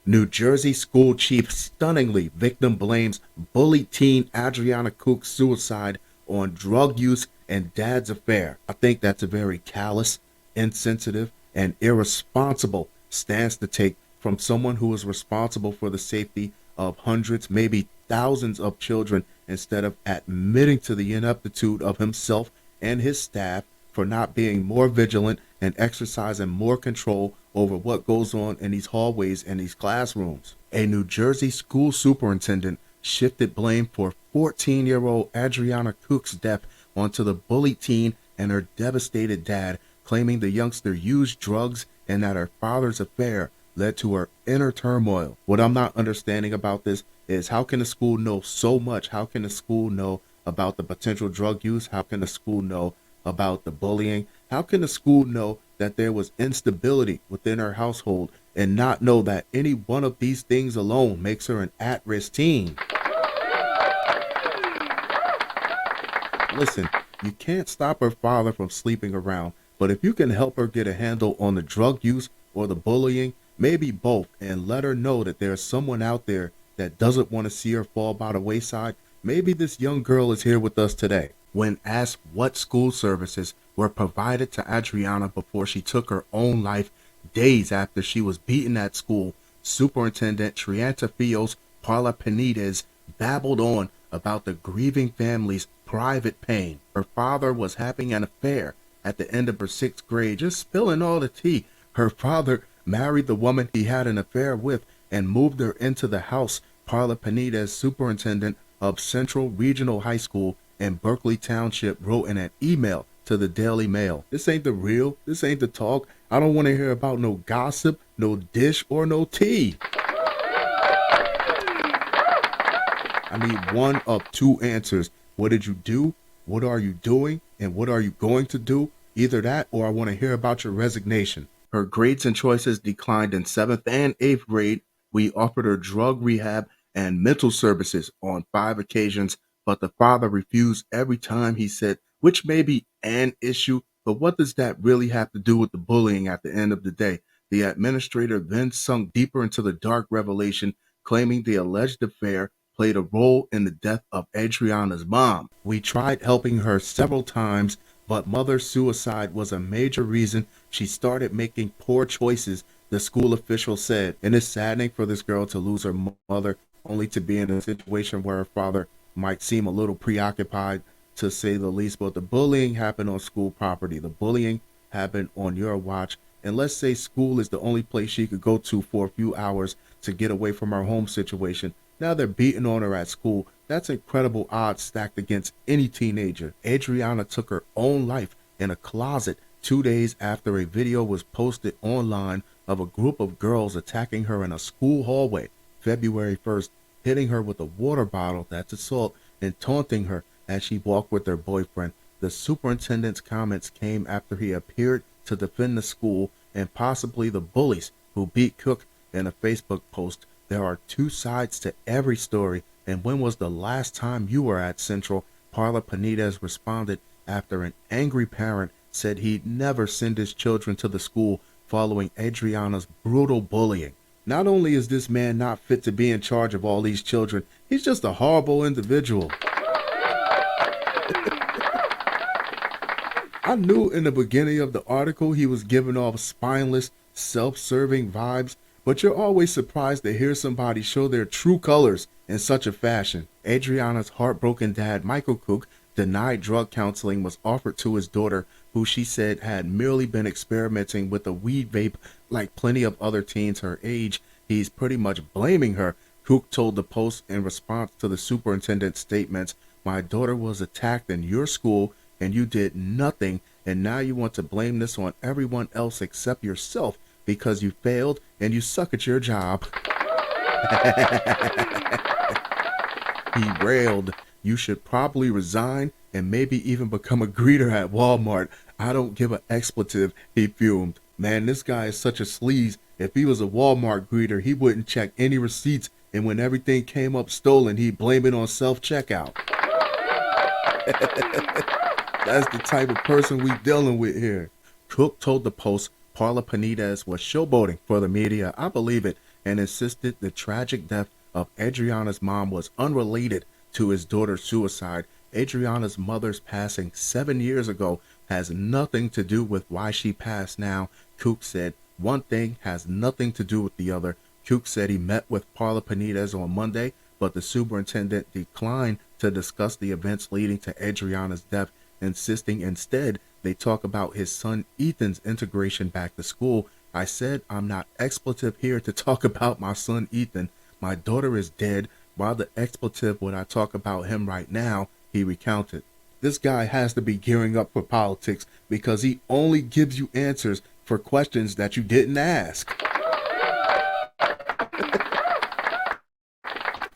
New Jersey school chief stunningly victim blames bullied teen Adriana Kuch's suicide on drug use and dad's affair. I think that's a very callous, insensitive, and irresponsible stance to take from someone who is responsible for the safety of hundreds, maybe thousands of children, instead of admitting to the ineptitude of himself and his staff for not being more vigilant and exercising more control over what goes on in these hallways and these classrooms. A New Jersey school superintendent shifted blame for 14-year-old Adriana Kuch's death onto the bullied teen and her devastated dad, claiming the youngster used drugs and that her father's affair led to her inner turmoil. What I'm not understanding about this is, how can the school know so much? How can the school know about the potential drug use? How can the school know about the bullying? How can the school know that there was instability within her household and not know that any one of these things alone makes her an at-risk teen? Listen, you can't stop her father from sleeping around, but if you can help her get a handle on the drug use or the bullying, maybe both, and let her know that there's someone out there that doesn't want to see her fall by the wayside, maybe this young girl is here with us today. When asked what school services were provided to Adriana before she took her own life days after she was beaten at school, Superintendent Triantafillos Parlapanides babbled on about the grieving family's private pain. Her father was having an affair at the end of her 6th grade, just spilling all the tea. Her father married the woman he had an affair with and moved her into the house. Parlapanides, superintendent of Central Regional High School in Berkeley Township, wrote in an email to the Daily Mail. This ain't the real, this ain't the talk. I don't want to hear about no gossip, no dish, or no tea. I need one of two answers. What did you do? What are you doing? And what are you going to do? Either that, or I want to hear about your resignation. Her grades and choices declined in 7th and 8th grade. We offered her drug rehab and mental services on 5 occasions, but the father refused every time. He said, which may be an issue, but what does that really have to do with the bullying at the end of the day? The administrator then sunk deeper into the dark revelation, claiming the alleged affair played a role in the death of Adriana's mom. We tried helping her several times, but mother's suicide was a major reason she started making poor choices, the school official said. And it's saddening for this girl to lose her mother only to be in a situation where her father might seem a little preoccupied, to say the least. But the bullying happened on school property. The bullying happened on your watch. And let's say school is the only place she could go to for a few hours to get away from her home situation. Now they're beating on her at school. That's incredible odds stacked against any teenager. Adriana took her own life in a closet 2 days after a video was posted online of a group of girls attacking her in a school hallway February 1st, hitting her with a water bottle, that's assault, and taunting her as she walked with her boyfriend. The superintendent's comments came after he appeared to defend the school and possibly the bullies who beat Cook in a Facebook post. There are two sides to every story, and when was the last time you were at Central? Parlapanides responded after an angry parent said he'd never send his children to the school following Adriana's brutal bullying. Not only is this man not fit to be in charge of all these children, he's just a horrible individual. I knew in the beginning of the article he was giving off spineless, self-serving vibes, but you're always surprised to hear somebody show their true colors in such a fashion. Adriana's heartbroken dad, Michael Cook, denied drug counseling was offered to his daughter, who she said had merely been experimenting with a weed vape like plenty of other teens her age. He's pretty much blaming her. Cook told the Post in response to the superintendent's statements, "My daughter was attacked in your school and you did nothing, and now you want to blame this on everyone else except yourself because you failed and you suck at your job." He railed, "You should probably resign and maybe even become a greeter at Walmart. I don't give an expletive," he fumed. Man, this guy is such a sleaze. If he was a Walmart greeter, he wouldn't check any receipts, and when everything came up stolen, he'd blame it on self-checkout. That's the type of person we dealing with here. Cook told the Post Parlapanides was showboating for the media. I believe it. and insisted the tragic death of Adriana's mom was unrelated to his daughter's suicide. Adriana's mother's passing 7 years ago has nothing to do with why she passed now. Kuch said one thing has nothing to do with the other. Kuch said he met with Parlapanides on Monday, but the superintendent declined to discuss the events leading to Adriana's death, insisting instead they talk about his son Ethan's integration back to school. I said I'm not expletive here to talk about my son Ethan. My daughter is dead. While the expletive when I talk about him right now, he recounted. This guy has to be gearing up for politics because he only gives you answers for questions that you didn't ask.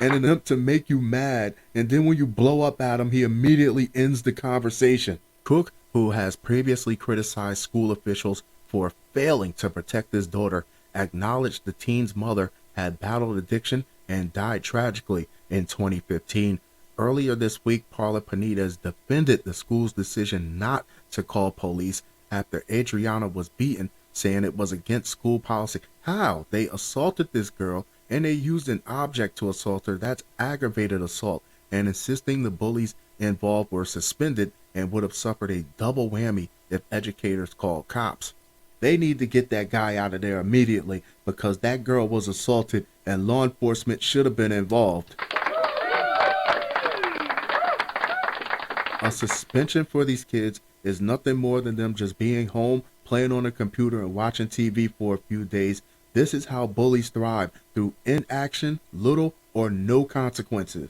And an attempt to make you mad, and then when you blow up at him, he immediately ends the conversation. Kuch, who has previously criticized school officials for failing to protect his daughter, acknowledged the teen's mother had battled addiction and died tragically in 2015. Earlier this week, Parlapanides defended the school's decision not to call police after Adriana was beaten, saying it was against school policy. How? They assaulted this girl and they used an object to assault her. That's aggravated assault, and insisting the bullies involved were suspended and would have suffered a double whammy if educators called cops. They need to get that guy out of there immediately because that girl was assaulted and law enforcement should have been involved. A suspension for these kids is nothing more than them just being home, playing on a computer and watching TV for a few days. This is how bullies thrive, through inaction, little or no consequences.